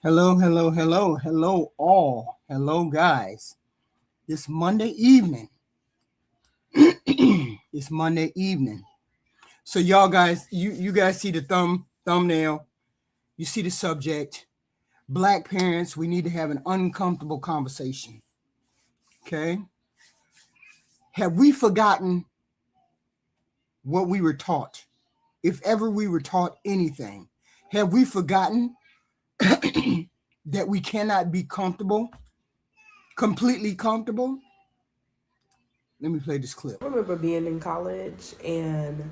Hello, hello, hello, hello, all. Hello, guys. It's Monday evening. It's Monday evening. So, y'all guys, you guys see the thumbnail. You see the subject. Black parents, we need to have an uncomfortable conversation. Okay? Have we forgotten what we were taught? If ever we were taught anything, have we forgotten that we cannot be comfortable, completely comfortable? Let me play this clip. I remember being in college and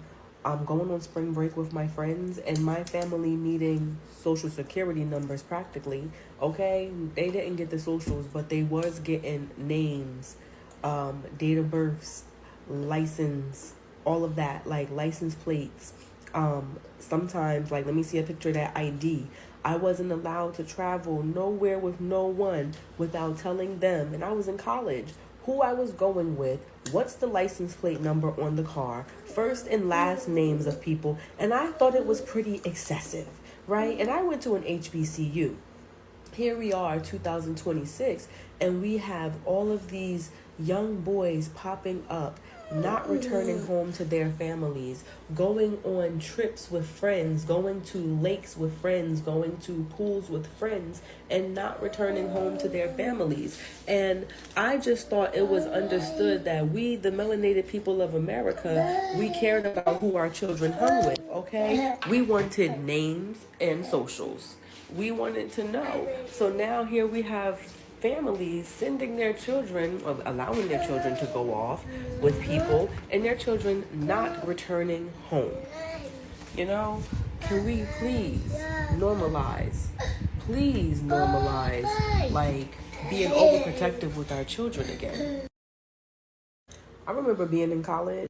going on spring break with my friends and my family needing social security numbers practically. Okay, they didn't get the socials, but they was getting names, date of births, license, all of that, like license plates. Sometimes, like, let me see a picture of that ID. I wasn't allowed to travel nowhere with no one without telling them, and I was in college, who I was going with, what's the license plate number on the car, first and last names of people, and I thought it was pretty excessive, right? And I went to an HBCU. Here we are, 2026, and we have all of these young boys popping up, not returning home to their families, going on trips with friends, going to lakes with friends, going to pools with friends, and not returning home to their families. And I just thought it was understood that we, the melanated people of America, we cared about who our children hung with, okay? We wanted names and socials. We wanted to know. So now here we have families sending their children, or allowing their children to go off with people, and their children not returning home. You know, can we please normalize? Please normalize, like, being overprotective with our children again. I remember being in college.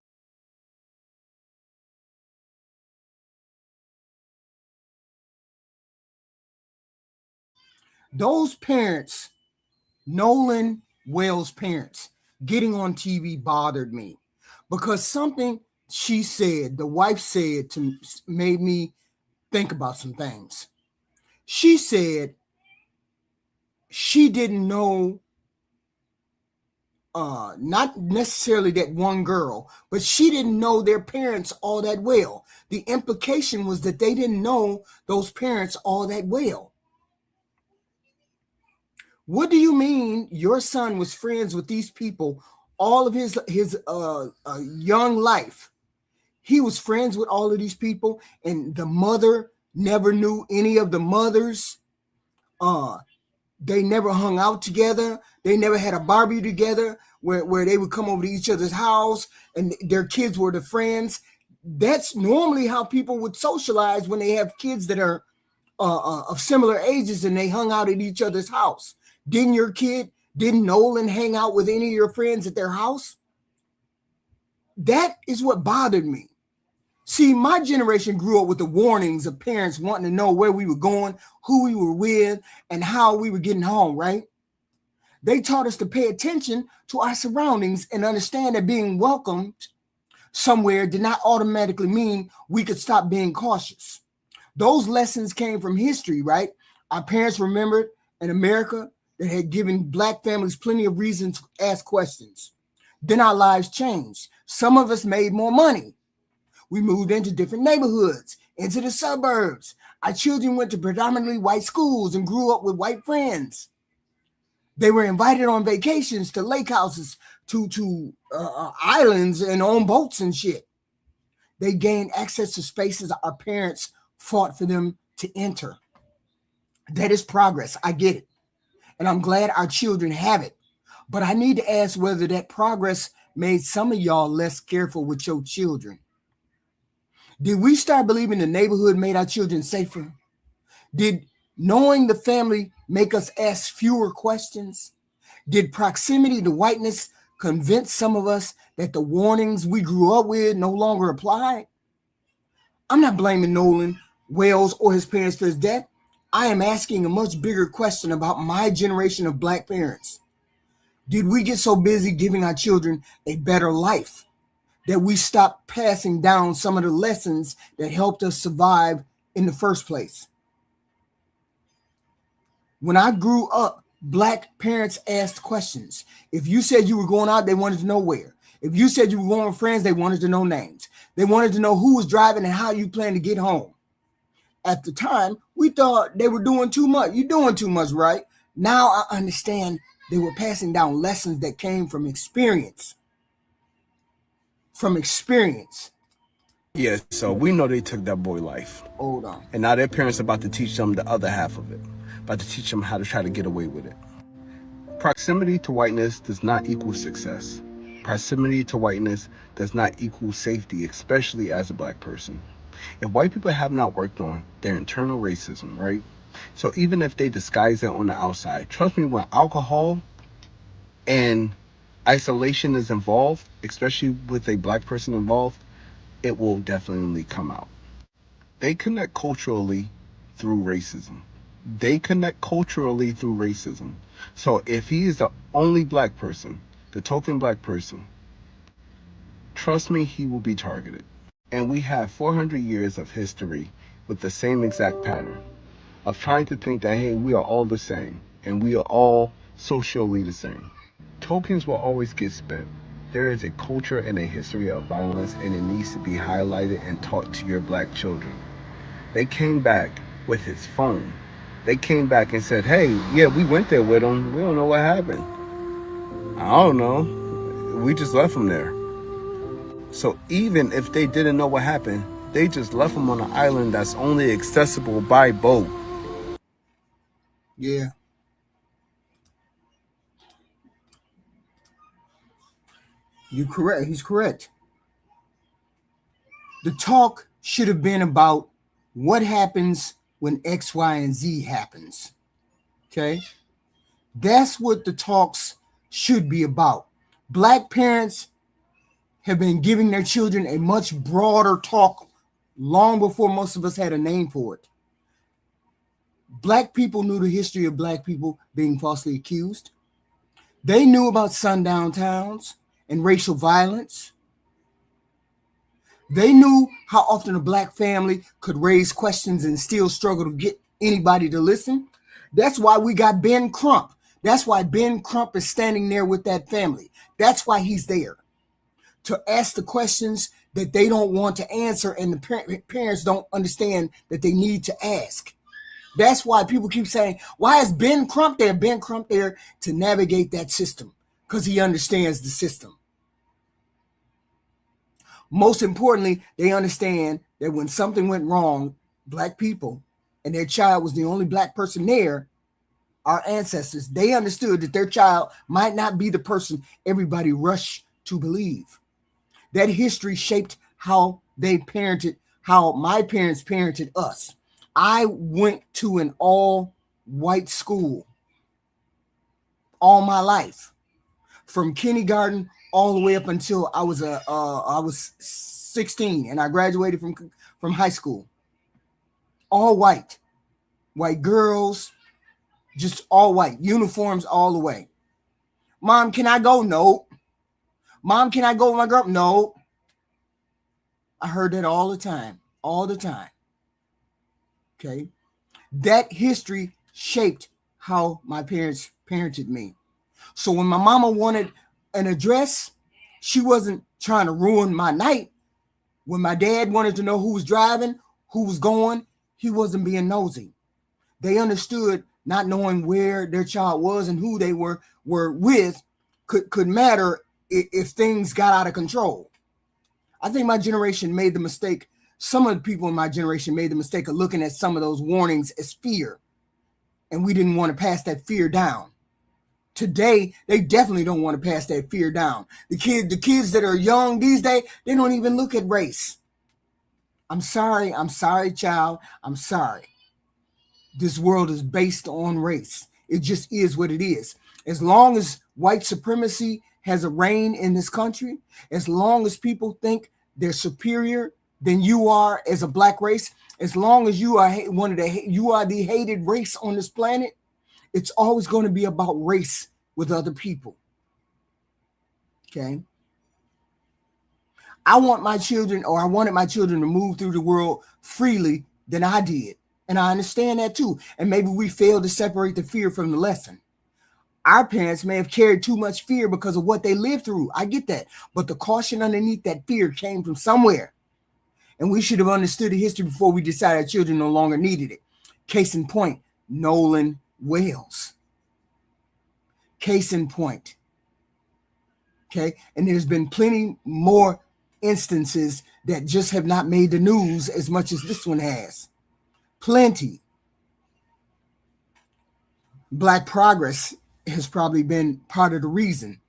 Those parents, Nolan Wells' parents, getting on TV bothered me because something she said, the wife said, made me think about some things. She said she didn't know, not necessarily that one girl, but she didn't know their parents all that well. The implication was that they didn't know those parents all that well. What do you mean your son was friends with these people all of his young life? He was friends with all of these people, and the mother never knew any of the mothers. They never hung out together. They never had a barbecue together where they would come over to each other's house and their kids were the friends. That's normally how people would socialize when they have kids that are of similar ages and they hung out at each other's house. Didn't Nolan hang out with any of your friends at their house? That is what bothered me. See, my generation grew up with the warnings of parents wanting to know where we were going, who we were with, and how we were getting home, right? They taught us to pay attention to our surroundings and understand that being welcomed somewhere did not automatically mean we could stop being cautious. Those lessons came from history, right? Our parents remembered an America that had given Black families plenty of reasons to ask questions. Then our lives changed. Some of us made more money. We moved into different neighborhoods, into the suburbs. Our children went to predominantly white schools and grew up with white friends. They were invited on vacations to lake houses, to islands and on boats and shit. They gained access to spaces our parents fought for them to enter. That is progress. I get it. And I'm glad our children have it. But I need to ask whether that progress made some of y'all less careful with your children. Did we start believing the neighborhood made our children safer? Did knowing the family make us ask fewer questions? Did proximity to whiteness convince some of us that the warnings we grew up with no longer apply? I'm not blaming Nolan Wells or his parents for his death. I am asking a much bigger question about my generation of Black parents. Did we get so busy giving our children a better life that we stopped passing down some of the lessons that helped us survive in the first place? When I grew up, black parents asked questions. If you said you were going out, they wanted to know where. If you said you were going with friends, they wanted to know names. They wanted to know who was driving and how you plan to get home. At the time, we thought they were doing too much. You're doing too much, right? Now I understand they were passing down lessons that came from experience. From experience. Yeah, so we know they took that boy life. Hold on. And now their parents are about to teach them the other half of it. About to teach them how to try to get away with it. Proximity to whiteness does not equal success. Proximity to whiteness does not equal safety, especially as a black person. If white people have not worked on their internal racism, right? So even if they disguise it on the outside, trust me, when alcohol and isolation is involved, especially with a black person involved, it will definitely come out. They connect culturally through racism. They connect culturally through racism. So if he is the only black person, the token black person, trust me, he will be targeted. And we have 400 years of history with the same exact pattern of trying to think that, hey, we are all the same and we are all socially the same. Tokens will always get spent. There is a culture and a history of violence, and it needs to be highlighted and taught to your black children. They came back with his phone. They came back and said, hey, yeah, we went there with him. We don't know what happened. I don't know. We just left him there. So even if they didn't know what happened, they just left him on an island that's only accessible by boat. Yeah. You correct. He's correct. The talk should have been about what happens when X, Y, and Z happens. Okay? That's what the talks should be about. Black parents have been giving their children a much broader talk long before most of us had a name for it. Black people knew the history of black people being falsely accused. They knew about sundown towns and racial violence. They knew how often a black family could raise questions and still struggle to get anybody to listen. That's why we got Ben Crump. That's why Ben Crump is standing there with that family. That's why he's there, to ask the questions that they don't want to answer and the parents don't understand that they need to ask. That's why people keep saying, why is Ben Crump there? Ben Crump there to navigate that system because he understands the system. Most importantly, they understand that when something went wrong, black people, and their child was the only black person there, our ancestors, they understood that their child might not be the person everybody rushed to believe. That history shaped how they parented, how my parents parented us. I went to an all-white school all my life, from kindergarten all the way up until I was 16 and I graduated from high school. All white girls, just all white, uniforms all the way. Mom, can I go? No. Mom, can I go with my girl? No. I heard that all the time. Okay. That history shaped how my parents parented me. So when my mama wanted an address, she wasn't trying to ruin my night. When my dad wanted to know who was driving, who was going, he wasn't being nosy. They understood not knowing where their child was and who they were with could matter if things got out of control. I think my generation made the mistake. Some of the people in my generation made the mistake of looking at some of those warnings as fear. And we didn't want to pass that fear down. Today, they definitely don't want to pass that fear down. The kids that are young these days, they don't even look at race. I'm sorry, child. I'm sorry. This world is based on race. It just is what it is. As long as white supremacy has a reign in this country, as long as people think they're superior than you are as a black race, as long as you are the hated race on this planet, it's always going to be about race with other people. Okay. I wanted my children to move through the world freely than I did. And I understand that too. And maybe we failed to separate the fear from the lesson. Our parents may have carried too much fear because of what they lived through. I get that. But the caution underneath that fear came from somewhere. And we should have understood the history before we decided children no longer needed it. Case in point, Nolan Wales. Case in point. Okay. And there's been plenty more instances that just have not made the news as much as this one has. Plenty. Black progress has probably been part of the reason.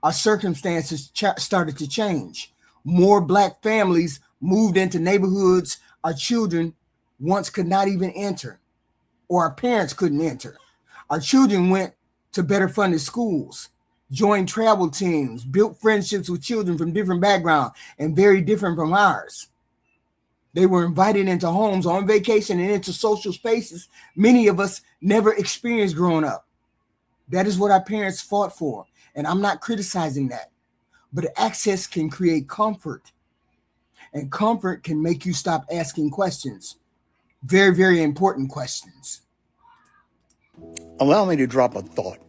Our circumstances started to change. More Black families moved into neighborhoods our children once could not even enter, or our parents couldn't enter. Our children went to better funded schools, joined travel teams, built friendships with children from different backgrounds and very different from ours. They were invited into homes on vacation and into social spaces many of us never experienced growing up. That is what our parents fought for. And I'm not criticizing that. But access can create comfort. And comfort can make you stop asking questions. Very, very important questions. Allow me to drop a thought.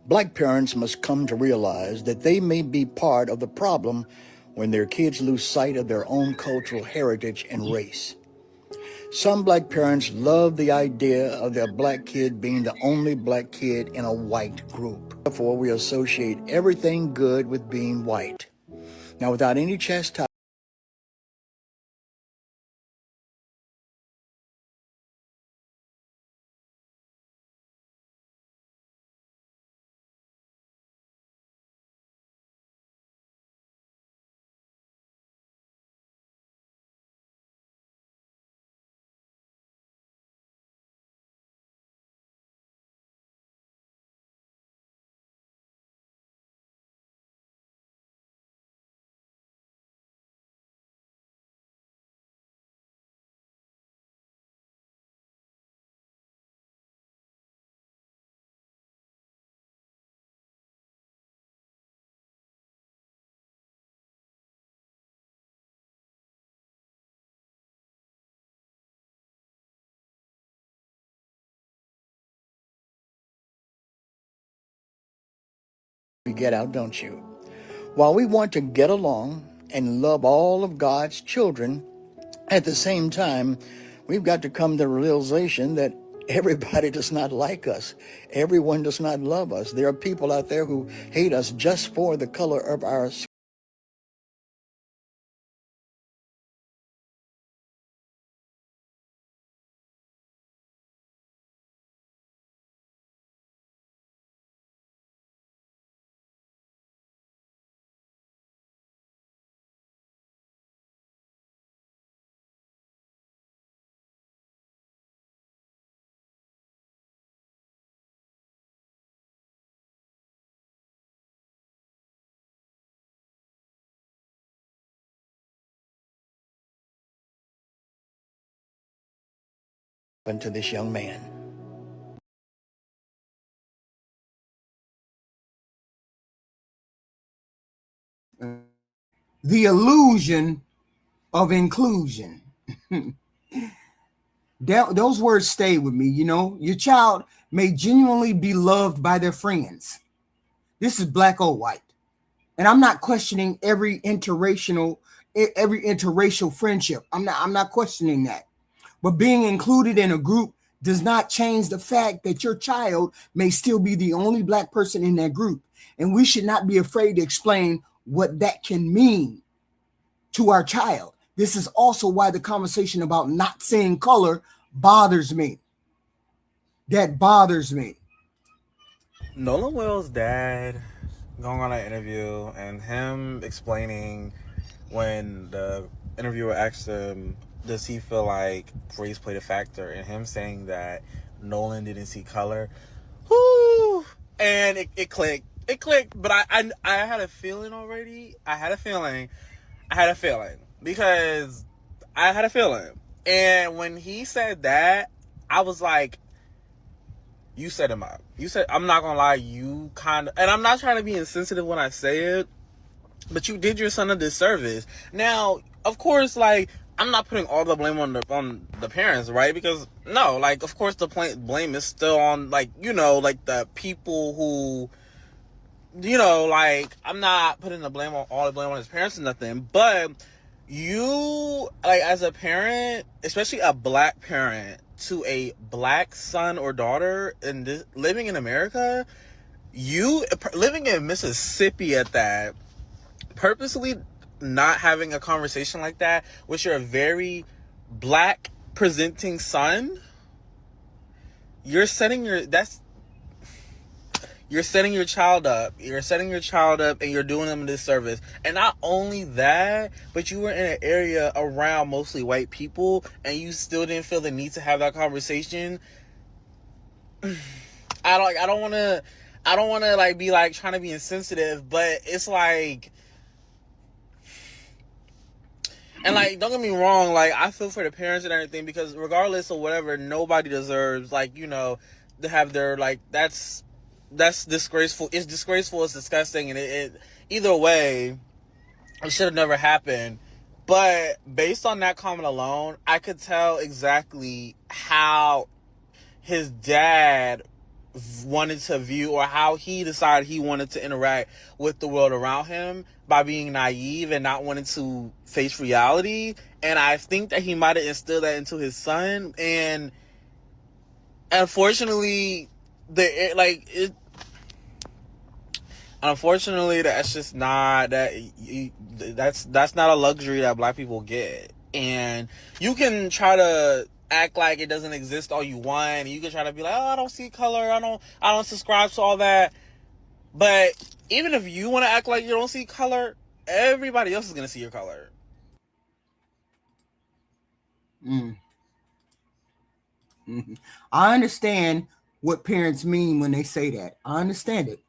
Black parents must come to realize that they may be part of the problem when their kids lose sight of their own cultural heritage and race. Some Black parents love the idea of their Black kid being the only Black kid in a white group. Therefore, we associate everything good with being white. Now, without any chastisement, you get out, don't you? While we want to get along and love all of God's children, at the same time, we've got to come to the realization that everybody does not like us. Everyone does not love us. There are people out there who hate us just for the color of our skin. To this young man. The illusion of inclusion. Those words stay with me. You know, your child may genuinely be loved by their friends. This is Black or white. And I'm not questioning every interracial friendship. I'm not questioning that. But being included in a group does not change the fact that your child may still be the only Black person in that group. And we should not be afraid to explain what that can mean to our child. This is also why the conversation about not seeing color bothers me. That bothers me. Nolan Will's dad going on an interview and him explaining when the interviewer asked him, does he feel like race played a factor, and him saying that Nolan didn't see color. Whoo! And it clicked. It clicked, but I had a feeling already. I had a feeling because I had a feeling. And when he said that, I was like, you set him up. You said, I'm not gonna lie, you kind of, and I'm not trying to be insensitive when I say it, but you did your son a disservice. Now, of course, like, I'm not putting all the blame on the parents, right? Because no, like, of course the blame is still on, like, you know, like the people who, you know, like, I'm not putting all the blame on his parents or nothing, but you, like, as a parent, especially a black parent to a black son or daughter living in America, you living in Mississippi at that, purposely not having a conversation like that with your very black presenting son, you're setting your child up. You're setting your child up, and you're doing them a disservice. And not only that, but you were in an area around mostly white people, and you still didn't feel the need to have that conversation. I don't want to like be like trying to be insensitive, but it's like, and like, don't get me wrong, like, I feel for the parents and everything, because regardless of whatever, nobody deserves, like, you know, to have their, like, that's disgraceful. It's disgraceful, it's disgusting, and it either way, it should have never happened. But based on that comment alone, I could tell exactly how his dad wanted to view, or how he decided he wanted to interact with the world around him, by being naive and not wanting to face reality. And I think that he might have instilled that into his son, and unfortunately that's just not that's not a luxury that black people get. And you can try to act like it doesn't exist all you want. You can try to be like, oh, I don't see color, I don't subscribe to all that. But even if you want to act like you don't see color, everybody else is going to see your color. I understand what parents mean when they say that. I understand it.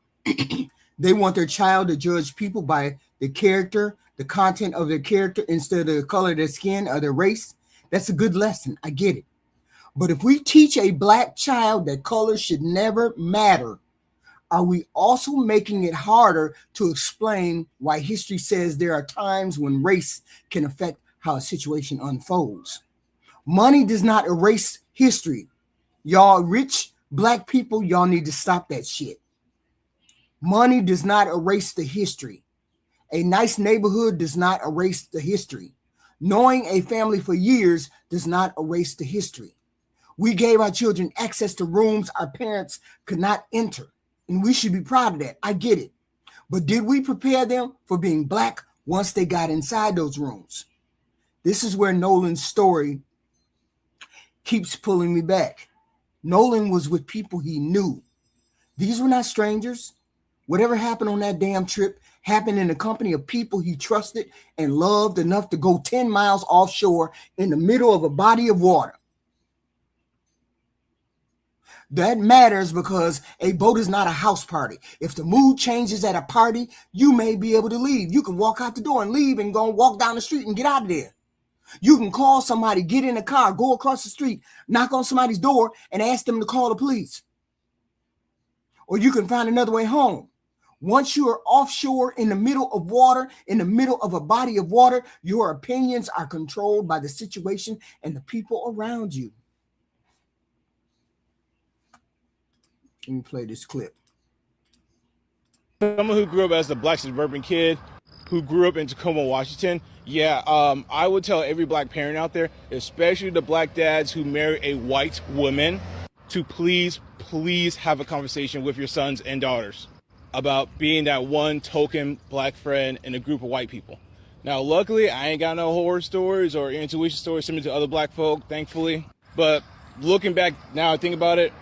They want their child to judge people by the character, the content of their character, instead of the color of their skin or their race. That's a good lesson. I get it. But if we teach a black child that color should never matter, are we also making it harder to explain why history says there are times when race can affect how a situation unfolds? Money does not erase history. Y'all rich black people, y'all need to stop that shit. Money does not erase the history. A nice neighborhood does not erase the history. Knowing a family for years does not erase the history. We gave our children access to rooms our parents could not enter, and we should be proud of that. I get it. But did we prepare them for being black once they got inside those rooms? This is where Nolan's story keeps pulling me back. Nolan was with people he knew. These were not strangers. Whatever happened on that damn trip happened in the company of people he trusted and loved enough to go 10 miles offshore in the middle of a body of water. That matters because a boat is not a house party. If the mood changes at a party, you may be able to leave. You can walk out the door and leave and go and walk down the street and get out of there. You can call somebody, get in a car, go across the street, knock on somebody's door and ask them to call the police. Or you can find another way home. Once you are offshore in the middle of water, in the middle of a body of water, your opinions are controlled by the situation and the people around you. Let me play this clip. Someone who grew up as a black suburban kid who grew up in Tacoma, Washington, I would tell every black parent out there, especially the black dads who marry a white woman, to please have a conversation with your sons and daughters about being that one token black friend in a group of white people. Now, luckily, I ain't got no horror stories or intuition stories similar to other black folk, thankfully. But looking back now, I think about it,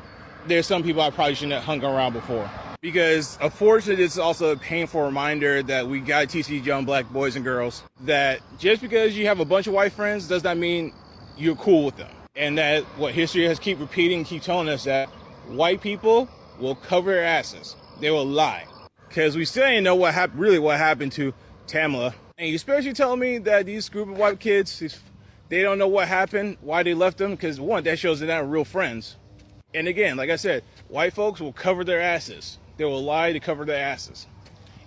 there's some people I probably shouldn't have hung around before. Because unfortunately, it's also a painful reminder that we gotta teach these young black boys and girls that just because you have a bunch of white friends does not mean you're cool with them. And that what history has keep repeating, keep telling us that white people will cover their asses. They will lie. Because we still ain't know what happened to Tamala. And you especially telling me that these group of white kids, they don't know what happened, why they left them, because one, that shows they're not real friends. And again, like I said, white folks will cover their asses. They will lie to cover their asses,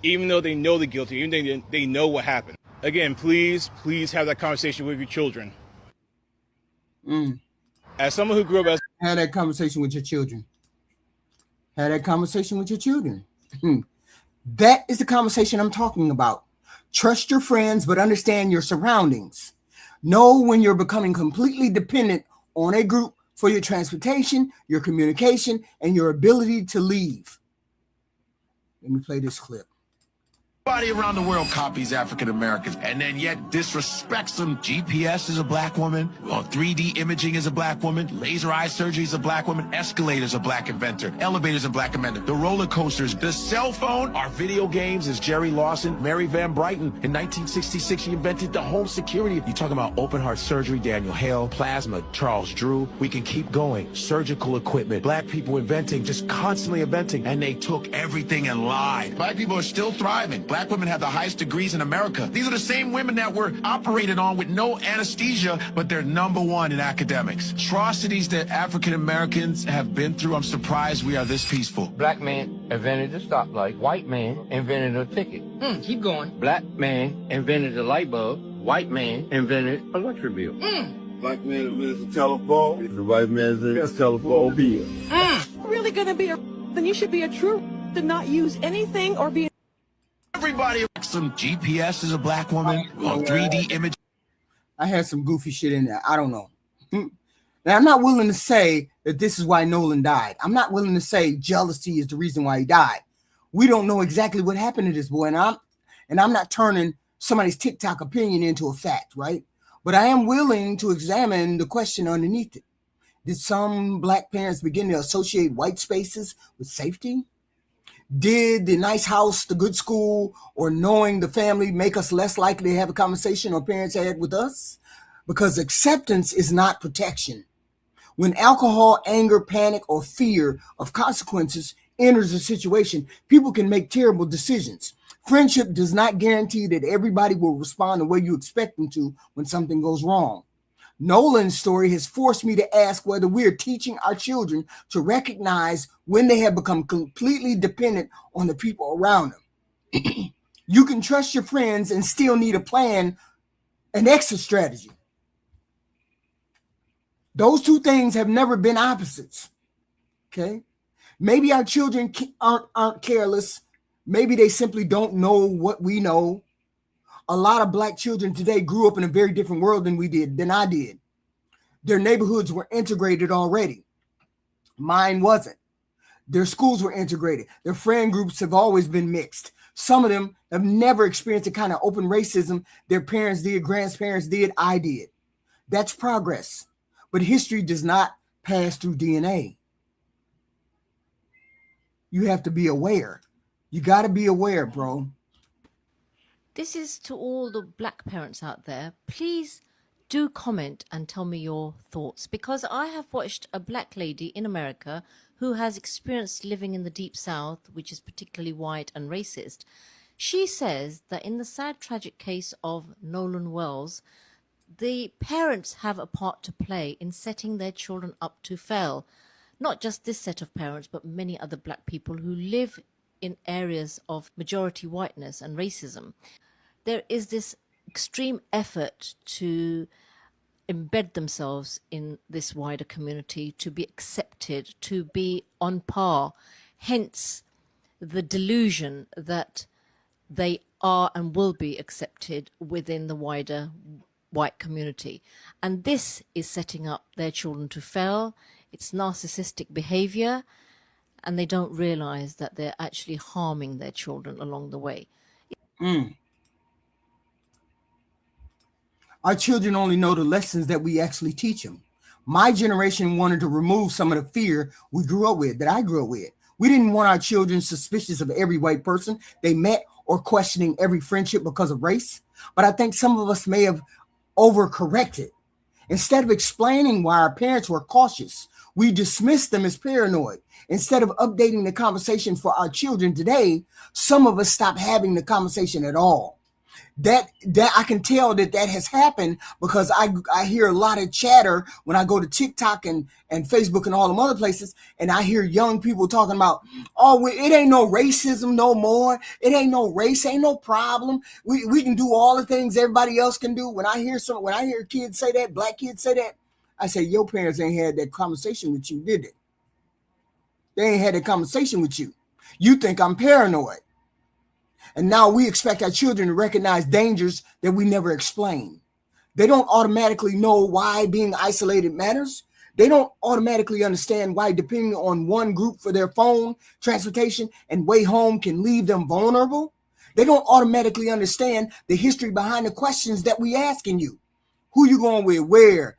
even though they know the guilty, even though they know what happened. Again, please have that conversation with your children. As someone who grew up as Have that conversation with your children. Have that conversation with your children. That is the conversation I'm talking about. Trust your friends, but understand your surroundings. Know when you're becoming completely dependent on a group for your transportation, your communication, and your ability to leave. Let me play this clip. Everybody around the world copies African Americans and then yet disrespects them. GPS is a black woman. 3D imaging is a black woman. Laser eye surgery is a black woman. Escalators a black inventor. Elevators a black inventor. The roller coasters, the cell phone, our video games is Jerry Lawson, Mary Van Brighton. In 1966, she invented the home security. You talking about open heart surgery, Daniel Hale, plasma, Charles Drew. We can keep going. Surgical equipment, black people inventing, just constantly inventing. And they took everything and lied. Black people are still thriving. Black women have the highest degrees in America. These are the same women that were operated on with no anesthesia, but they're #1 in academics. Atrocities that African Americans have been through, I'm surprised we are this peaceful. Black man invented the stoplight. White man invented a ticket. Keep going. Black man invented the light bulb. White man invented electric bill. Black man invented the telephone. The white man invented the telephone bill. Really gonna be then you should be a true to not use anything or be. Everybody, some GPS is a black woman. 3D image. I had some goofy shit in there. I don't know. Now, I'm not willing to say that this is why Nolan died. I'm not willing to say jealousy is the reason why he died. We don't know exactly what happened to this boy, and I'm not turning somebody's TikTok opinion into a fact, right? But I am willing to examine the question underneath it. Did some black parents begin to associate white spaces with safety? Did the nice house, the good school, or knowing the family make us less likely to have a conversation our parents had with us? Because acceptance is not protection. When alcohol, anger, panic, or fear of consequences enters a situation, people can make terrible decisions. Friendship does not guarantee that everybody will respond the way you expect them to when something goes wrong. Nolan's story has forced me to ask whether we are teaching our children to recognize when they have become completely dependent on the people around them. You can trust your friends and still need a plan, an exit strategy. Those two things have never been opposites. Okay? Maybe our children aren't careless. Maybe they simply don't know what we know. A lot of black children today grew up in a very different world than I did. Their neighborhoods were integrated already. Mine wasn't. Their schools were integrated. Their friend groups have always been mixed. Some of them have never experienced the kind of open racism their parents did, grandparents did, I did. That's progress. But history does not pass through DNA. You have to be aware. You got to be aware, bro. This is to all the black parents out there. Please do comment and tell me your thoughts, because I have watched a black lady in America who has experienced living in the Deep South, which is particularly white and racist. She says that in the sad, tragic case of Nolan Wells, the parents have a part to play in setting their children up to fail. Not just this set of parents, but many other black people who live in areas of majority whiteness and racism. There is this extreme effort to embed themselves in this wider community, to be accepted, to be on par, hence the delusion that they are and will be accepted within the wider white community. And this is setting up their children to fail. It's narcissistic behavior, and they don't realize that they're actually harming their children along the way. Our children only know the lessons that we actually teach them. My generation wanted to remove some of the fear we grew up with, that I grew up with. We didn't want our children suspicious of every white person they met or questioning every friendship because of race. But I think some of us may have overcorrected. Instead of explaining why our parents were cautious, we dismissed them as paranoid. Instead of updating the conversation for our children today, some of us stopped having the conversation at all. That I can tell that has happened because I hear a lot of chatter when I go to TikTok and Facebook and all them other places, and I hear young people talking about, oh, it ain't no racism no more. It ain't no race, ain't no problem. We can do all the things everybody else can do. When I hear kids say that, black kids say that, I say, your parents ain't had that conversation with you, did they? They ain't had that conversation with you. You think I'm paranoid. And now we expect our children to recognize dangers that we never explain. They don't automatically know why being isolated matters. They don't automatically understand why depending on one group for their phone, transportation, and way home can leave them vulnerable. They don't automatically understand the history behind the questions that we asking you. Who you going with? Where?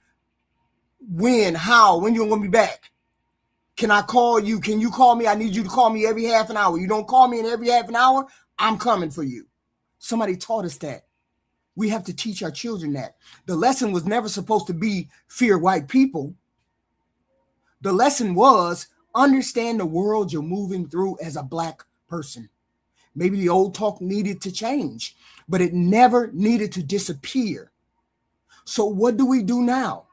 When? How? When you going to be back? Can I call you? Can you call me? I need you to call me every half an hour. You don't call me in every half an hour, I'm coming for you. Somebody taught us that. We have to teach our children that. The lesson was never supposed to be fear white people. The lesson was understand the world you're moving through as a black person. Maybe the old talk needed to change, but it never needed to disappear. So what do we do now?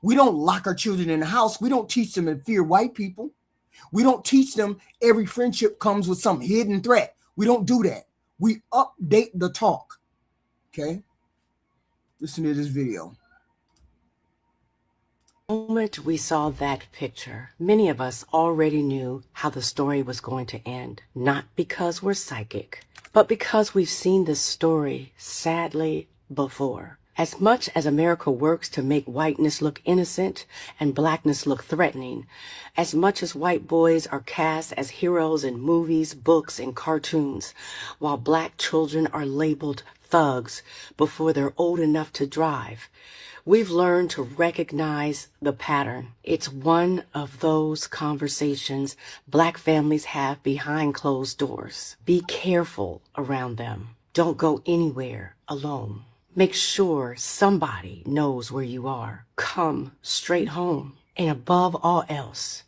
We don't lock our children in the house. We don't teach them to fear white people. We don't teach them every friendship comes with some hidden threat. We don't do that. We update the talk. Okay? Listen to this video. The moment we saw that picture, many of us already knew how the story was going to end. Not because we're psychic, but because we've seen this story, sadly, before. As much as America works to make whiteness look innocent and blackness look threatening, as much as white boys are cast as heroes in movies, books, and cartoons, while black children are labeled thugs before they're old enough to drive, we've learned to recognize the pattern. It's one of those conversations black families have behind closed doors. Be careful around them. Don't go anywhere alone. Make sure somebody knows where you are. Come straight home. And above all else,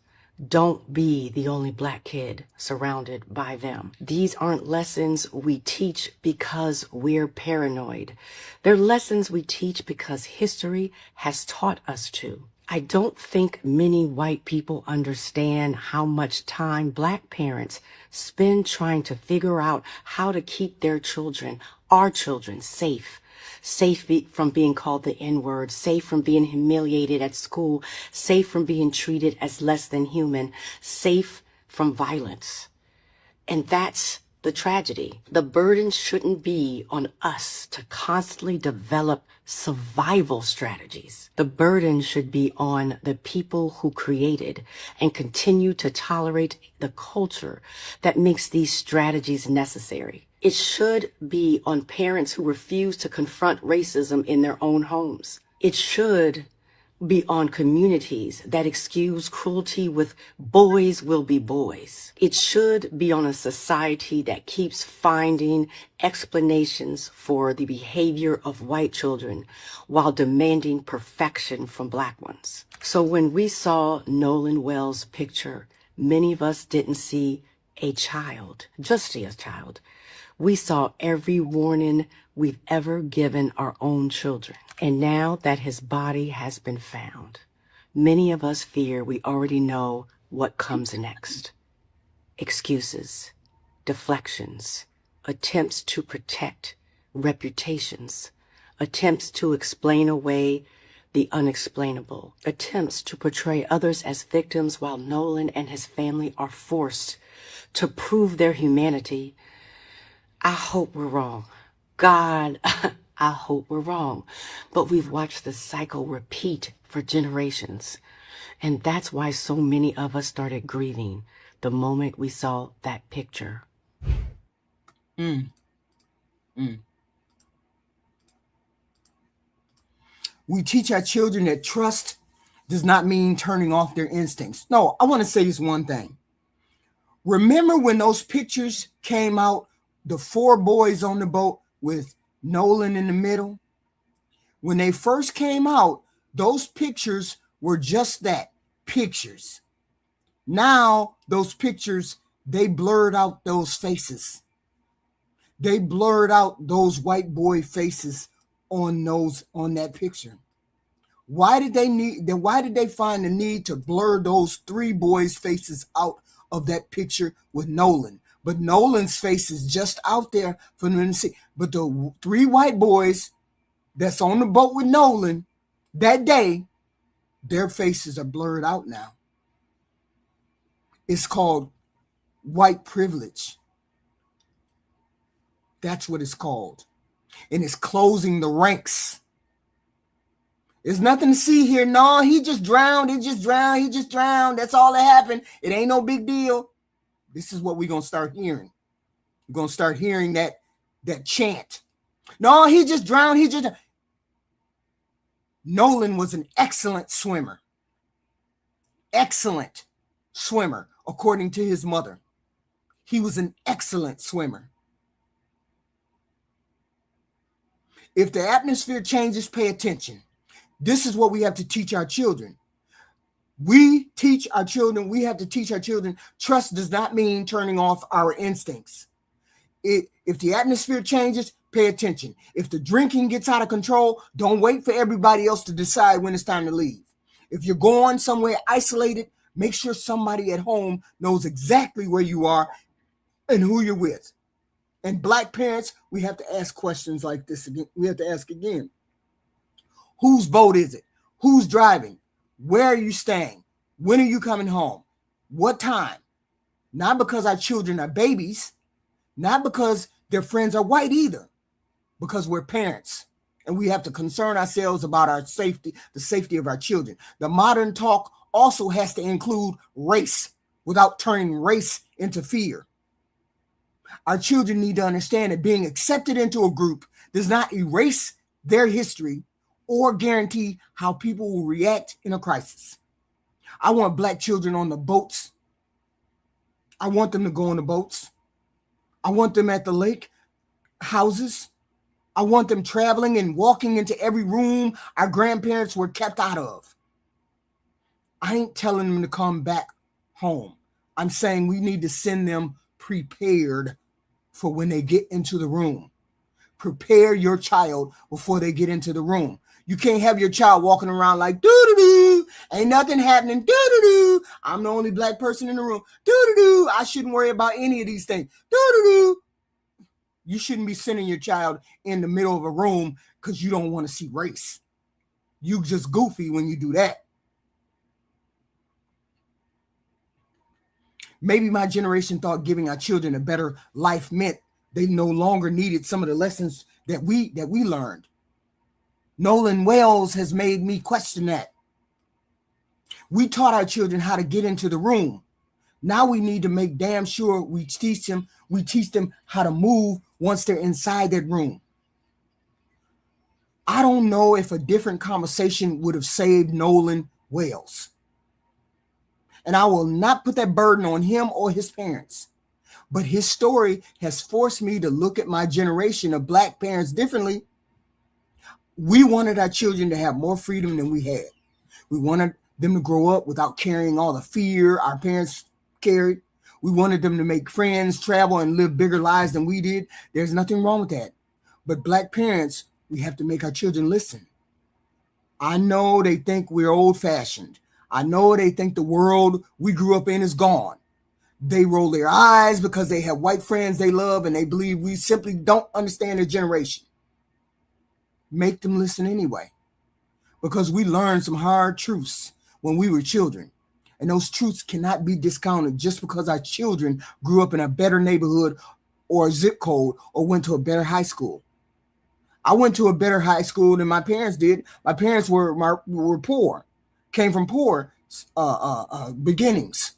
don't be the only black kid surrounded by them. These aren't lessons we teach because we're paranoid. They're lessons we teach because history has taught us to. I don't think many white people understand how much time black parents spend trying to figure out how to keep their children, our children, safe from being called the N-word, safe from being humiliated at school, safe from being treated as less than human, safe from violence. And that's the tragedy. The burden shouldn't be on us to constantly develop survival strategies. The burden should be on the people who created and continue to tolerate the culture that makes these strategies necessary. It should be on parents who refuse to confront racism in their own homes. It should be on communities that excuse cruelty with boys will be boys. It should be on a society that keeps finding explanations for the behavior of white children while demanding perfection from black ones. So when we saw Nolan Wells' picture, many of us didn't see a child, just a child. We saw every warning we've ever given our own children. And now that his body has been found, many of us fear we already know what comes next. Excuses, deflections, attempts to protect reputations, attempts to explain away the unexplainable, attempts to portray others as victims while Nolan and his family are forced to prove their humanity. I hope we're wrong. God, I hope we're wrong. But we've watched the cycle repeat for generations. And that's why so many of us started grieving the moment we saw that picture. We teach our children that trust does not mean turning off their instincts. No, I want to say this one thing. Remember when those pictures came out, the 4 boys on the boat with Nolan in the middle? When they first came out, those pictures were just that, pictures. Now, those pictures, they blurred out those faces. They blurred out those white boy faces on that picture. Why did they find the need to blur those 3 boys' faces out of that picture with Nolan? But Nolan's face is just out there for them to see. But the 3 white boys that's on the boat with Nolan that day, their faces are blurred out now. It's called white privilege. That's what it's called. And it's closing the ranks. There's nothing to see here. No, he just drowned. He just drowned. That's all that happened. It ain't no big deal. This is what we're going to start hearing. We're going to start hearing that chant. No, he just drowned. Nolan was an excellent swimmer. Excellent swimmer, according to his mother. He was an excellent swimmer. If the atmosphere changes, pay attention. This is what we have to teach our children. We have to teach our children, trust does not mean turning off our instincts. If the atmosphere changes, pay attention. If the drinking gets out of control, don't wait for everybody else to decide when it's time to leave. If you're going somewhere isolated, make sure somebody at home knows exactly where you are and who you're with. And Black parents, we have to ask questions like this again. We have to ask again. Whose boat is it? Who's driving? Where are you staying? When are you coming home? What time? Not because our children are babies, not because their friends are white either, because we're parents and we have to concern ourselves about our safety, the safety of our children. The modern talk also has to include race without turning race into fear. Our children need to understand that being accepted into a group does not erase their history or guarantee how people will react in a crisis. I want Black children on the boats. I want them to go on the boats. I want them at the lake houses. I want them traveling and walking into every room our grandparents were kept out of. I ain't telling them to come back home. I'm saying we need to send them prepared for when they get into the room. Prepare your child before they get into the room. You can't have your child walking around like, doo-doo-doo, ain't nothing happening, doo-doo-doo, I'm the only Black person in the room, doo-doo-doo, I shouldn't worry about any of these things, doo-doo-doo. You shouldn't be sending your child in the middle of a room because you don't want to see race. You just goofy when you do that. Maybe my generation thought giving our children a better life meant they no longer needed some of the lessons that we learned. Nolan Wells has made me question that. We taught our children how to get into the room. Now we need to make damn sure we teach them how to move once they're inside that room. I don't know if a different conversation would have saved Nolan Wells. And I will not put that burden on him or his parents. But his story has forced me to look at my generation of Black parents differently. We wanted our children to have more freedom than we had. We wanted them to grow up without carrying all the fear our parents carried. We wanted them to make friends, travel, and live bigger lives than we did. There's nothing wrong with that. But Black parents, we have to make our children listen. I know they think we're old-fashioned. I know they think the world we grew up in is gone. They roll their eyes because they have white friends they love and they believe we simply don't understand their generation. Make them listen anyway, because we learned some hard truths when we were children. And those truths cannot be discounted just because our children grew up in a better neighborhood or a zip code or went to a better high school. I went to a better high school than my parents did. My parents were poor, came from poor beginnings.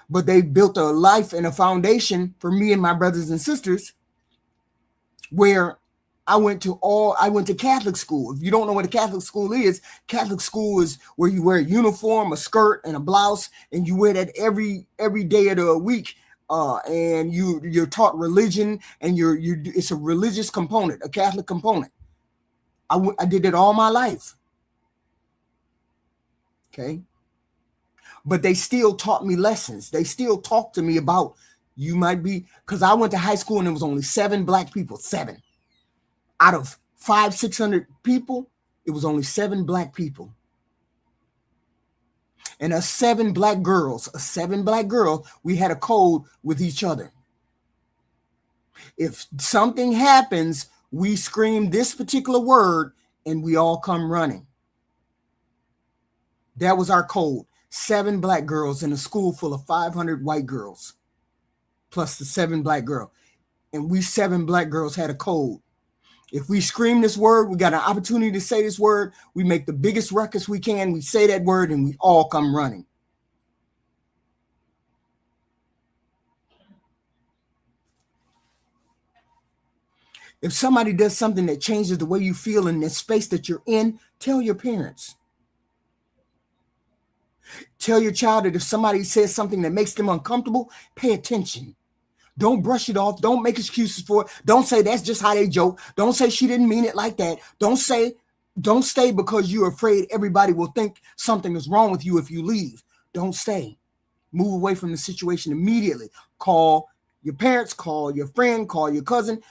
But they built a life and a foundation for me and my brothers and sisters where I went to Catholic school. If you don't know what a Catholic school is where you wear a uniform, a skirt, and a blouse, and you wear that every day of the week. And you're taught religion, and it's a religious component, a Catholic component. I did it all my life. Okay. But they still taught me lessons. They still talked to me about You might be, because I went to high school and there was only 7 black people. 7 out of 500-600 people, it was only 7 black people. And us 7 black girls, we had a code with each other. If something happens, we scream this particular word and we all come running. That was our code. 7 black girls in a school full of 500 white girls, plus the 7 black girls. And we 7 black girls had a code. If we scream this word, we got an opportunity to say this word, we make the biggest ruckus we can, we say that word, and we all come running. If somebody does something that changes the way you feel in the space that you're in, tell your parents. Tell your child that if somebody says something that makes them uncomfortable, pay attention. Don't brush it off. Don't make excuses for it. Don't say that's just how they joke. Don't say she didn't mean it like that. Don't stay because you're afraid everybody will think something is wrong with you if you leave. Don't stay. Move away from the situation immediately. Call your parents, call your friend, call your cousin.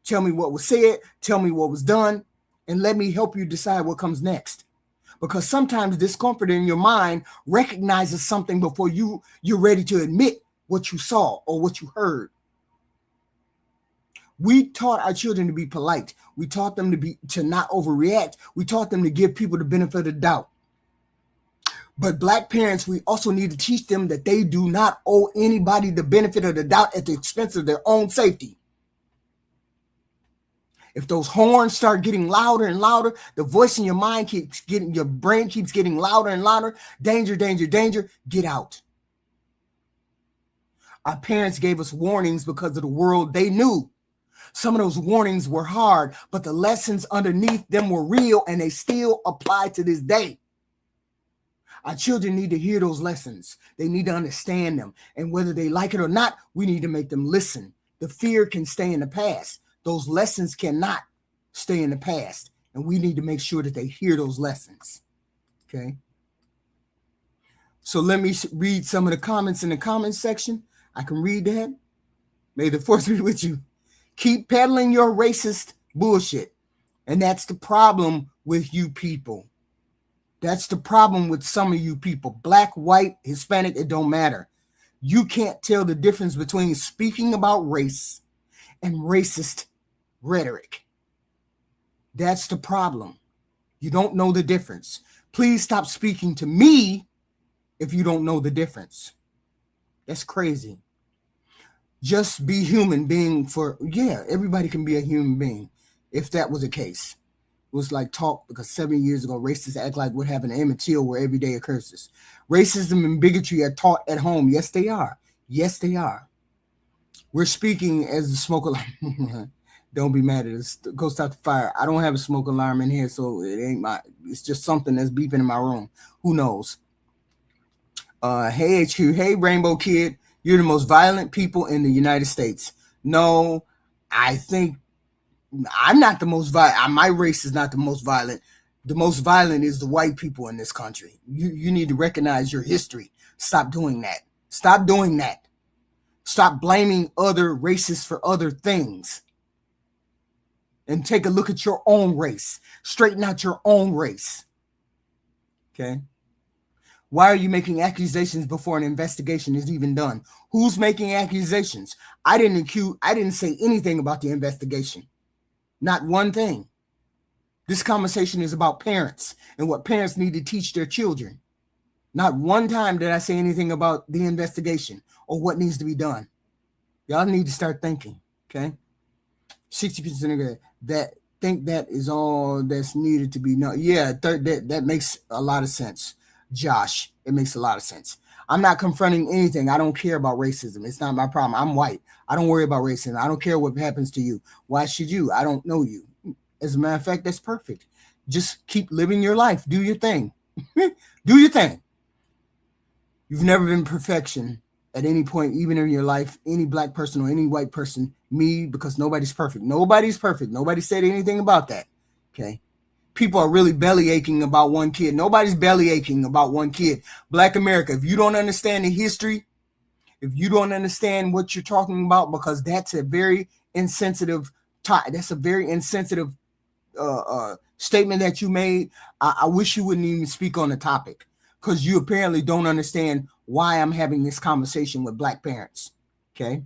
Tell me what was said. Tell me what was done. And let me help you decide what comes next. Because sometimes discomfort in your mind recognizes something before you're ready to admit what you saw or what you heard. We taught our children to be polite. We taught them to not overreact. We taught them to give people the benefit of the doubt. But black parents, we also need to teach them that they do not owe anybody the benefit of the doubt at the expense of their own safety. If those horns start getting louder and louder, the voice in your mind your brain keeps getting louder and louder. Danger, danger, danger, get out. Our parents gave us warnings because of the world they knew. Some of those warnings were hard, but the lessons underneath them were real and they still apply to this day. Our children need to hear those lessons. They need to understand them. And whether they like it or not, we need to make them listen. The fear can stay in the past. Those lessons cannot stay in the past. And we need to make sure that they hear those lessons. Okay. So let me read some of the comments in the comments section. I can read that. May the force be with you. Keep peddling your racist bullshit. And that's the problem with you people. That's the problem with some of you people. Black, white, Hispanic, it don't matter. You can't tell the difference between speaking about race and racist rhetoric. That's the problem. You don't know the difference. Please stop speaking to me if you don't know the difference. That's crazy. Just be human being everybody can be a human being if that was the case. It was like talk because 7 years ago, racists act like what happened to Emmett Till were everyday occurrences. Racism and bigotry are taught at home. Yes, they are. Yes, they are. We're speaking as the smoke alarm. Don't be mad at us. Go stop the fire. I don't have a smoke alarm in here, so it's just something that's beeping in my room. Who knows? Hey, HQ. Hey, Rainbow Kid. You're the most violent people in the United States. No, I think I'm not the most violent. My race is not the most violent. The most violent is the white people in this country. You need to recognize your history. Stop doing that. Stop doing that. Stop blaming other races for other things. And take a look at your own race. Straighten out your own race. Okay? Why are you making accusations before an investigation is even done? Who's making accusations? I didn't say anything about the investigation. Not one thing. This conversation is about parents and what parents need to teach their children. Not one time did I say anything about the investigation or what needs to be done. Y'all need to start thinking, okay? 60% of that think that is all that's needed to be known. Yeah, that makes a lot of sense. Josh, it makes a lot of sense. I'm not confronting anything. I don't care about racism. It's not my problem. I'm white. I don't worry about racism. I don't care what happens to you. Why should you? I don't know you. As a matter of fact, that's perfect. Just keep living your life. Do your thing. Do your thing. You've never been perfection at any point, even in your life, any black person or any white person, me, because nobody's perfect. Nobody's perfect. Nobody said anything about that. Okay. People are really belly aching about one kid. Nobody's belly aching about one kid. Black America, if you don't understand the history If you don't understand what you're talking about, because that's a very insensitive statement that you made, I wish you wouldn't even speak on the topic, because you apparently don't understand why I'm having this conversation with Black parents. Okay.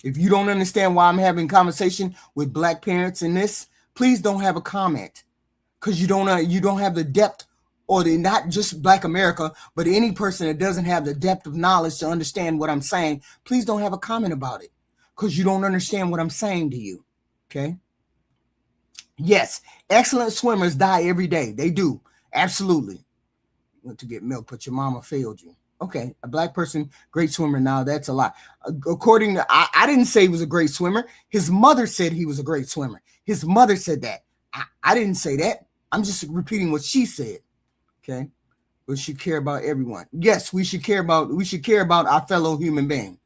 If you don't understand why I'm having conversation with Black parents in this, please don't have a comment, because you don't have the depth, or not just Black America, but any person that doesn't have the depth of knowledge to understand what I'm saying. Please don't have a comment about it, because you don't understand what I'm saying to you. Okay. Yes, excellent swimmers die every day. They do. Absolutely. Went to get milk, but your mama failed you. Okay, a Black person, great swimmer. Now that's a lot. According to, I didn't say he was a great swimmer. His mother said he was a great swimmer. His mother said that. I didn't say that. I'm just repeating what she said. Okay, we should care about everyone. Yes, we should care about our fellow human being.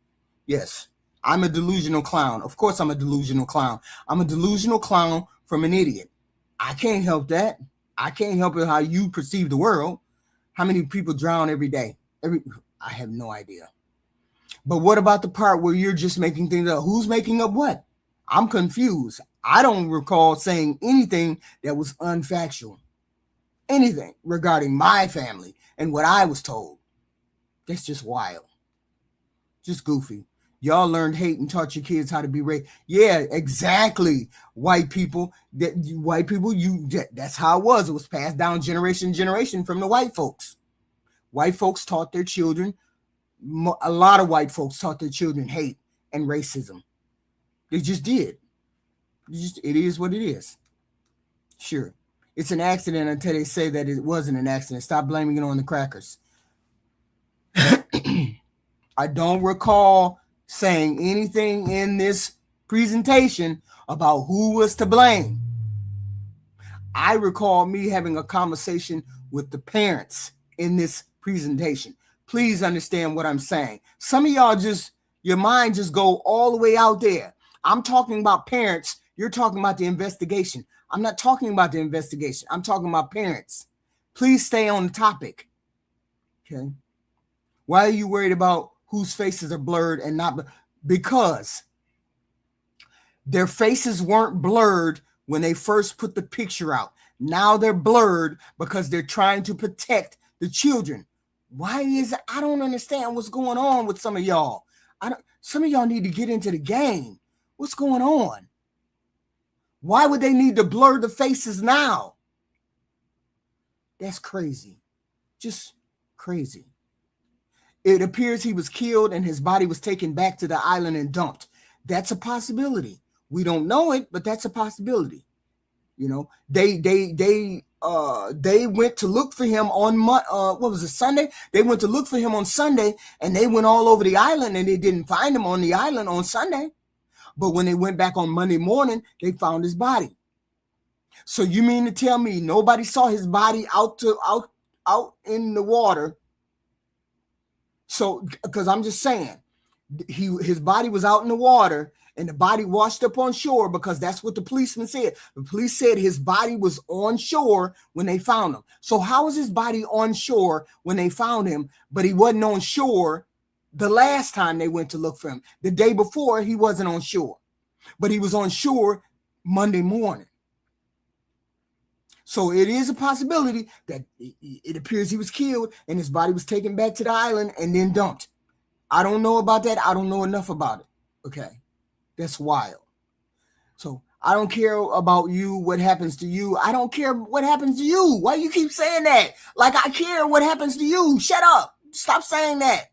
Yes, I'm a delusional clown. Of course, I'm a delusional clown. I'm a delusional clown from an idiot. I can't help that. I can't help it how you perceive the world. How many people drown every day? I have no idea. But what about the part where you're just making things up? Who's making up what? I'm confused. I don't recall saying anything that was unfactual. Anything regarding my family and what I was told. That's just wild. Just goofy. Y'all learned hate and taught your kids how to be raised. Yeah, exactly. White people, that's how it was. It was passed down generation to generation from the white folks. White folks taught their children, a lot of white folks taught their children hate and racism. They just did. It is what it is. Sure. It's an accident until they say that it wasn't an accident. Stop blaming it on the crackers. I don't recall saying anything in this presentation about who was to blame. I recall me having a conversation with the parents in this presentation. Please understand what I'm saying. Some of y'all your mind just go all the way out there. I'm talking about parents. You're talking about the investigation. I'm not talking about the investigation. I'm talking about parents. Please stay on the topic. Okay. Why are you worried about whose faces are blurred and not? Because their faces weren't blurred when they first put the picture out. Now they're blurred because they're trying to protect the children. Why is it? I don't understand what's going on with some of y'all. Some of y'all need to get into the game. What's going on? Why would they need to blur the faces now? That's crazy. Just crazy. It appears he was killed and his body was taken back to the island and dumped. That's a possibility. We don't know it, but that's a possibility. You know, they went to look for him on what was it, Sunday? They went to look for him on Sunday, and they went all over the island, and they didn't find him on the island on Sunday. But when they went back on Monday morning, they found his body. So you mean to tell me nobody saw his body out in the water? So, because I'm just saying, his body was out in the water, and the body washed up on shore, because that's what the policeman said. The police said his body was on shore when they found him. So how was his body on shore when they found him, but he wasn't on shore the last time they went to look for him? The day before, he wasn't on shore, but he was on shore Monday morning. So it is a possibility that it appears he was killed and his body was taken back to the island and then dumped. I don't know about that. I don't know enough about it. Okay. That's wild. So I don't care about you, what happens to you. I don't care what happens to you. Why you keep saying that? Like I care what happens to you. Shut up. Stop saying that.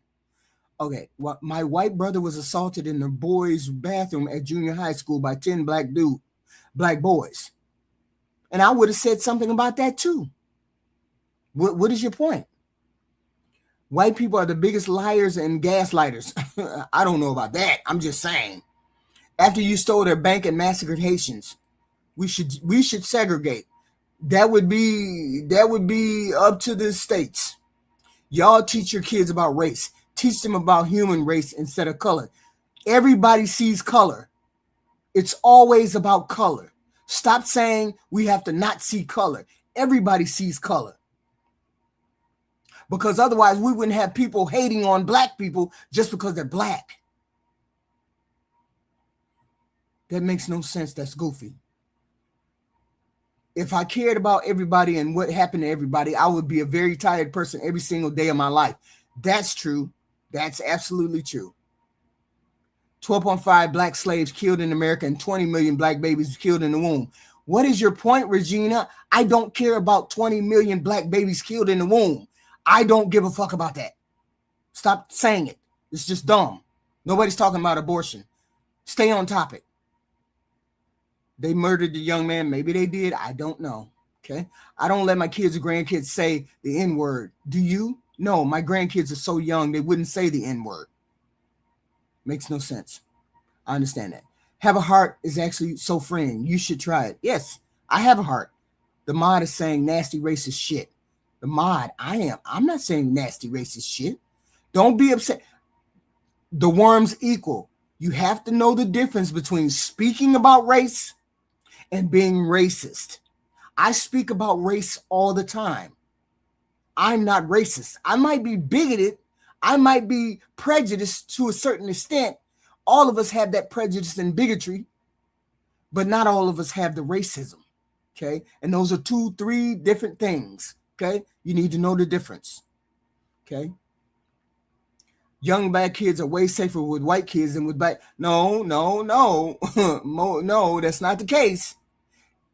Okay. Well, my white brother was assaulted in the boys' bathroom at junior high school by 10 black boys. And I would have said something about that too. What is your point? White people are the biggest liars and gaslighters. I don't know about that. I'm just saying. After you stole their bank and massacred Haitians, we should segregate. That would be up to the states. Y'all teach your kids about race. Teach them about human race instead of color. Everybody sees color. It's always about color. Stop saying we have to not see color. Everybody sees color. because otherwise we wouldn't have people hating on black people just because they're black. That makes no sense. That's goofy. If I cared about everybody and what happened to everybody, I would be a very tired person every single day of my life. That's true. That's absolutely true. 12.5 black slaves killed in America and 20 million black babies killed in the womb. What is your point, Regina? I don't care about 20 million black babies killed in the womb. I don't give a fuck about that. Stop saying it. It's just dumb. Nobody's talking about abortion. Stay on topic. They murdered the young man. Maybe they did. I don't know. Okay. I don't let my kids or grandkids say the N-word. Do you? No, my grandkids are so young, they wouldn't say the N-word. Makes no sense. I understand that. Have a heart is actually so freeing. You should try it. Yes, I have a heart. The mod is saying nasty racist shit. The mod, I am. I'm not saying nasty racist shit. Don't be upset. The worms equal. You have to know the difference between speaking about race and being racist. I speak about race all the time. I'm not racist. I might be bigoted. I might be prejudiced to a certain extent. All of us have that prejudice and bigotry, but not all of us have the racism. Okay. And those are 2-3 different things. Okay. You need to know the difference. Okay. Young black kids are way safer with white kids than with black. No. No, that's not the case.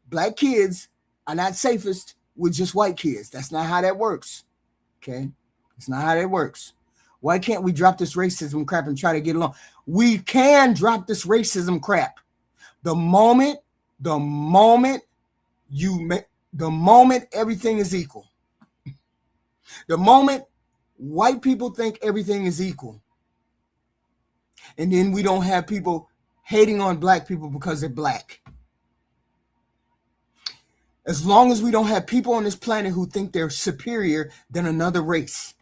Black kids are not safest with just white kids. That's not how that works. Okay. It's not how that works. Why can't we drop this racism crap and try to get along? We can drop this racism crap. The moment everything is equal. The moment white people think everything is equal. And then we don't have people hating on black people because they're black. As long as we don't have people on this planet who think they're superior than another race.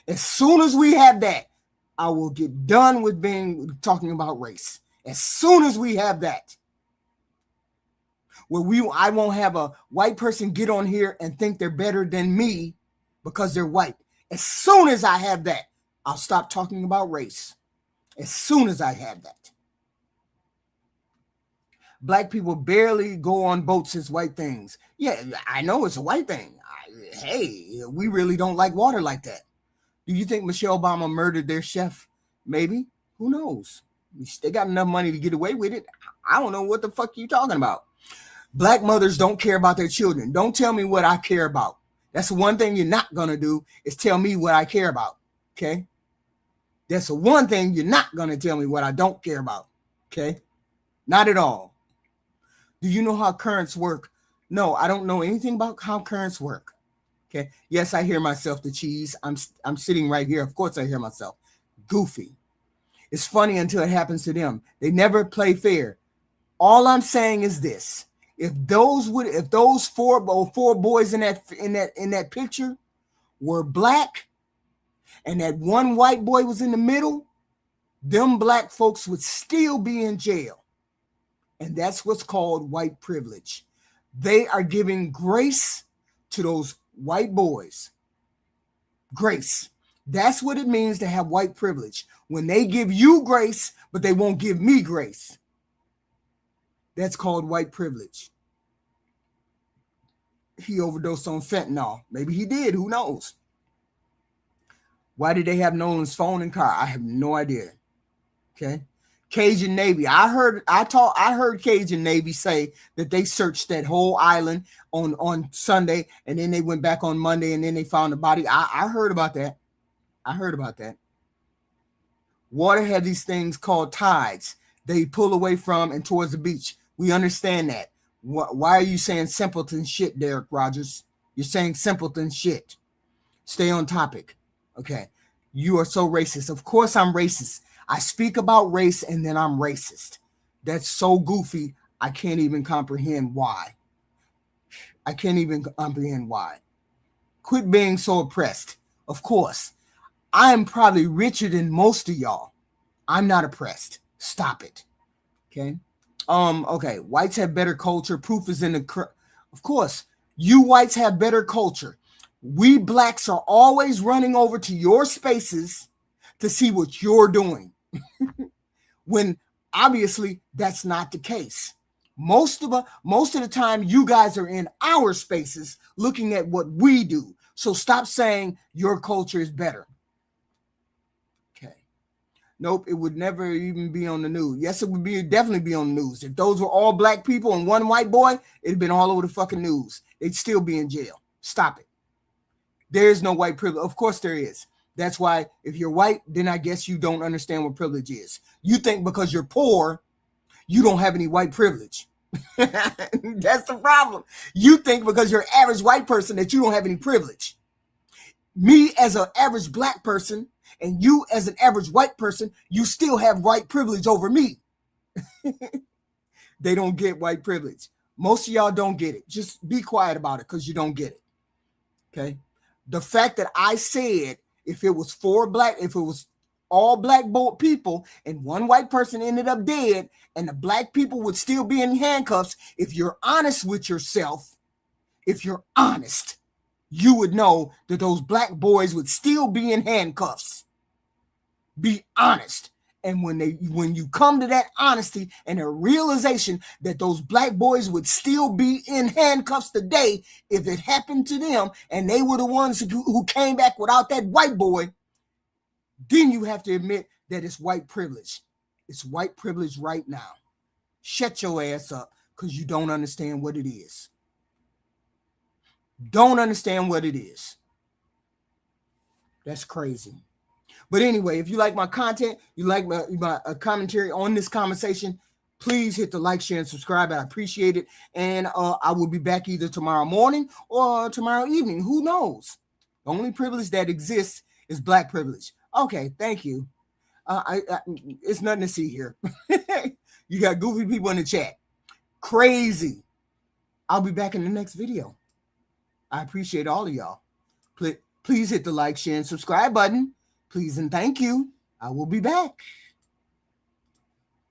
As soon as we have that, I will get done with talking about race. As soon as we have that, I won't have a white person get on here and think they're better than me because they're white. As soon as I have that, I'll stop talking about race. As soon as I have that. Black people barely go on boats as white things. Yeah, I know it's a white thing. Hey, we really don't like water like that. Do you think Michelle Obama murdered their chef? Maybe. Who knows? They got enough money to get away with it. I don't know what the fuck you talking about. Black mothers don't care about their children. Don't tell me what I care about. That's the one thing you're not going to do is tell me what I care about. Okay? That's the one thing you're not going to tell me what I don't care about. Okay? Not at all. Do you know how currents work? No, I don't know anything about how currents work. Okay. Yes, I hear myself, the cheese. I'm sitting right here. Of course I hear myself. Goofy. It's funny until it happens to them. They never play fair. All I'm saying is this. If those four boys in that picture were black and that one white boy was in the middle, them black folks would still be in jail. And that's what's called white privilege. They are giving grace to those white boys. Grace. That's what it means to have white privilege. When they give you grace, but they won't give me grace. That's called white privilege. He overdosed on fentanyl. Maybe he did. Who knows? Why did they have Nolan's phone and car? I have no idea. Okay. Cajun Navy. I heard Cajun Navy say that they searched that whole island on Sunday, and then they went back on Monday, and then they found the body. I heard about that. Water had these things called tides. They pull away from and towards the beach. We understand that. Why are you saying simpleton shit, Derek Rogers? You're saying simpleton shit. Stay on topic. Okay. You are so racist. Of course I'm racist. I speak about race and then I'm racist. That's so goofy. I can't even comprehend why. Quit being so oppressed. Of course. I am probably richer than most of y'all. I'm not oppressed. Stop it. Okay. Okay. Whites have better culture. Proof is in the of course, you whites have better culture. We blacks are always running over to your spaces to see what you're doing. When obviously that's not the case. Most of the time, you guys are in our spaces looking at what we do. So stop saying your culture is better. Okay. Nope, it would never even be on the news. Yes, it would definitely be on the news. If those were all black people and one white boy, it'd been all over the fucking news. They'd still be in jail. Stop it. There is no white privilege. Of course there is. That's why if you're white, then I guess you don't understand what privilege is. You think because you're poor, you don't have any white privilege. That's the problem. You think because you're an average white person that you don't have any privilege. Me as an average black person and you as an average white person, you still have white privilege over me. They don't get white privilege. Most of y'all don't get it. Just be quiet about it because you don't get it. Okay. The fact that I said if it was all black people and one white person ended up dead and the black people would still be in handcuffs, if you're honest with yourself, if you're honest, you would know that those black boys would still be in handcuffs. Be honest. And when you come to that honesty and a realization that those black boys would still be in handcuffs today if it happened to them and they were the ones who came back without that white boy, then you have to admit that it's white privilege. It's white privilege right now. Shut your ass up because you don't understand what it is. Don't understand what it is. That's crazy. But anyway, if you like my content, you like my commentary on this conversation, please hit the like, share, and subscribe. I appreciate it. And I will be back either tomorrow morning or tomorrow evening. Who knows? The only privilege that exists is black privilege. Okay, thank you. It's nothing to see here. You got goofy people in the chat. Crazy. I'll be back in the next video. I appreciate all of y'all. Please hit the like, share, and subscribe button. Please and thank you. I will be back.